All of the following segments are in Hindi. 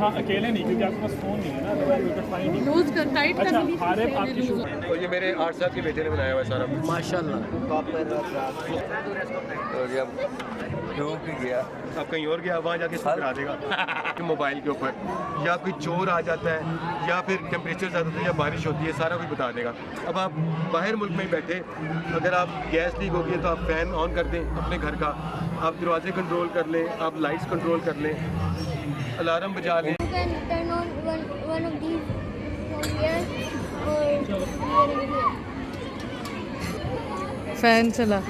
हाँ अकेले नहीं, क्योंकि आपके पास फ़ोन नहीं है ना, लूज कर टाइट कर। अच्छा हारिब आपकी शूज़, और ये मेरे 8 साल के बेटे ने बनाया हुआ है सारा माशाल्लाह। गया अब कहीं और गया, वहाँ जाके सब करा देगा मोबाइल के ऊपर, या कोई चोर आ जाता है या फिर टेम्परेचर ज़्यादा होता है या बारिश होती है, सारा कुछ बता देगा। अब आप बाहर मुल्क में बैठे, अगर आप गैस लीक होगी तो आप फ़ैन ऑन कर दें अपने घर का, आप दरवाजे कंट्रोल कर लें, आप लाइट्स कंट्रोल कर लें, अलार्म बजा लें। फैन चला।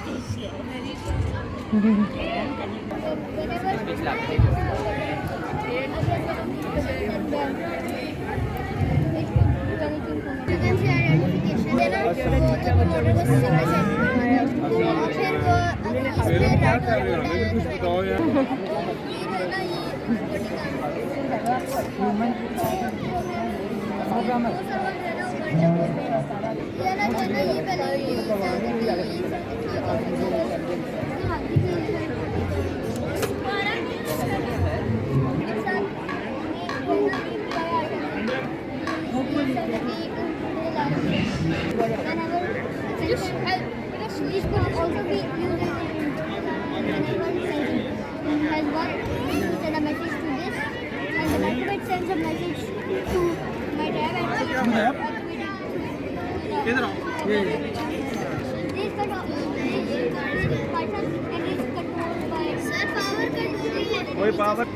पावर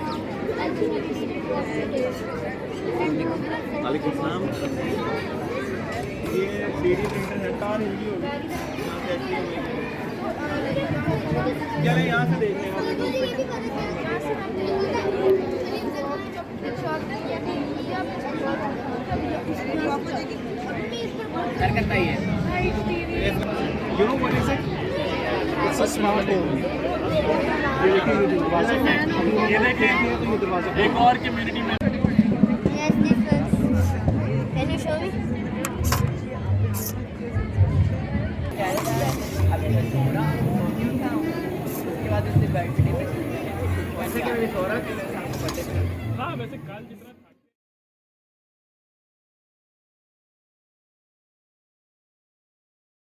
ये 3D प्रिंटर है, कार हिंदी होगी चले यहाँ से देख लें। करता ही है you know what is it, it's a smart home. ये देखिए एक और कम्युनिटी में Can you show me? हाँ वैसे कल जितना